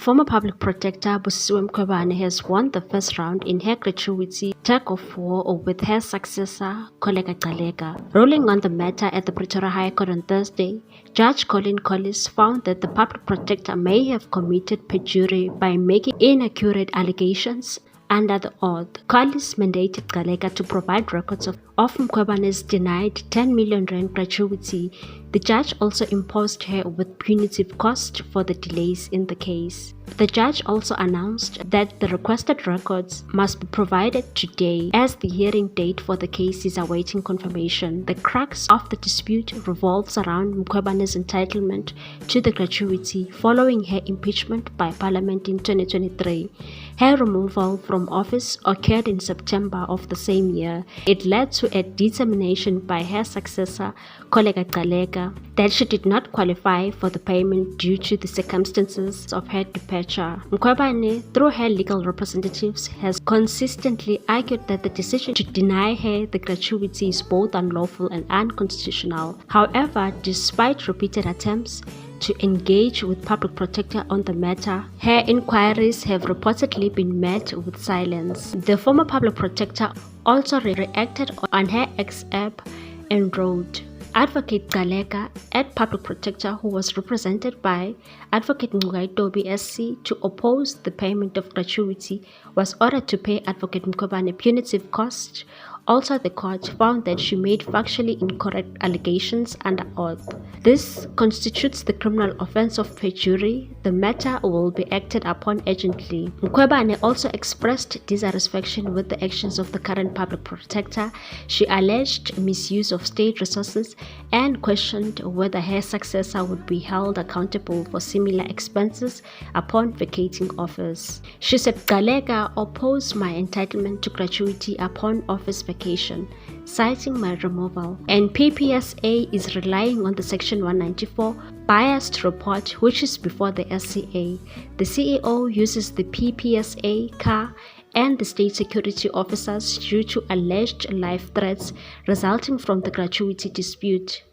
Former Public Protector Mkhwebane has won the first round in her gratuity tug-of-war with her successor, Gcaleka. Ruling on the matter at the Pretoria High Court on Thursday, Judge Colin Collis found that the Public Protector may have committed perjury by making inaccurate allegations under the oath. Collis mandated Gcaleka to provide records of Mkhwebane's denied 10 million rand gratuity. The judge also imposed her with punitive costs for the delays in the case. The judge also announced that the requested records must be provided today as the hearing date for the case is awaiting confirmation. The crux of the dispute revolves around Mkhwebane's entitlement to the gratuity following her impeachment by Parliament in 2023. Her removal from office occurred in September of the same year. It led to a determination by her successor, Gcaleka, that she did not qualify for the payment due to the circumstances of her departure. Mkhwebane, through her legal representatives, has consistently argued that the decision to deny her the gratuity is both unlawful and unconstitutional. However, despite repeated attempts to engage with Public Protector on the matter, her inquiries have reportedly been met with silence. The former Public Protector also reacted on her ex-app and wrote, Advocate Gcaleka, at Public Protector, who was represented by Advocate Mkhwebane SC to oppose the payment of gratuity, was ordered to pay Advocate Mkhwebane punitive costs. Also, the court found that she made factually incorrect allegations under oath. This constitutes the criminal offense of perjury. The matter will be acted upon urgently. Mkhwebane also expressed dissatisfaction with the actions of the current Public Protector. She alleged misuse of state resources and questioned whether her successor would be held accountable for similar expenses upon vacating office. She said, Gcaleka opposed my entitlement to gratuity upon office vacation, citing my removal, and PPSA is relying on the Section 194 biased report which is before the SCA. The CEO uses the PPSA car and the state security officers due to alleged life threats resulting from the gratuity dispute.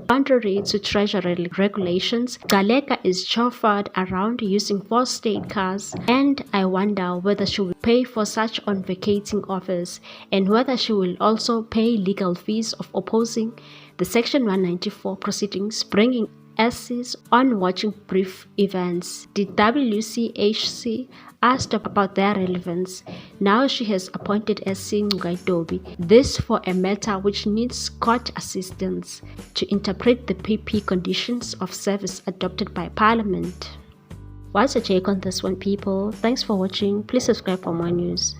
Contrary to Treasury regulations, Gcaleka is chauffeured around using 4 state cars, and I wonder whether she will pay for such on vacating office and whether she will also pay legal fees of opposing the Section 194 proceedings, bringing SCs on watching brief events. The WCHC asked about their relevance. Now she has appointed SC Mkhwebane, this for a matter which needs court assistance to interpret the PP conditions of service adopted by Parliament. What's your take on this one, people? Thanks for watching. Please subscribe for more news.